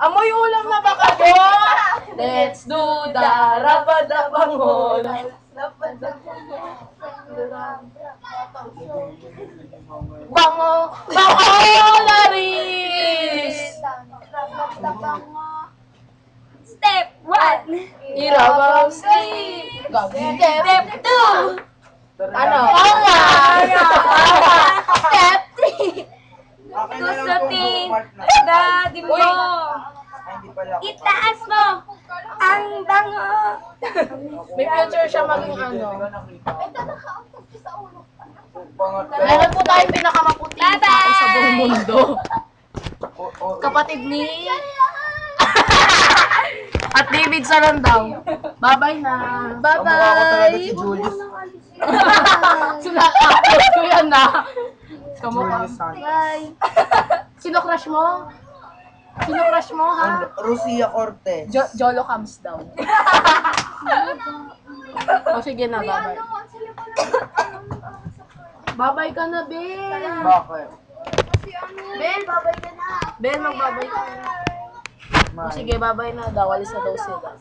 Amoy ulam na ba kayo? Let's do the rabadabango. Bango, bango, laris! Step 1. Irabang sleep. Step 2. Ano? Awa! Step 3. Gustutin daddy mo. Itaas mo ang bango. May future siya maging ano. Meron po tayong pinakamaputing tao sa buong mundo. Kapatid ni... At David Sarandang. Bye-bye na. Kamukha ko talaga si Julius. Sinakapot ko yan na. Kamukha. Julius Santos. Bye. Sino crush mo? Sino crush mo, ha? Rosia Cortez. Jolo comes down. O sige na, bye-bye. Bye-bye ka na, Bel. Bakit? Bel, bye-bye ka na. Bel, magbabay ka na. O sige, bye-bye na daw. Alis na daw sila.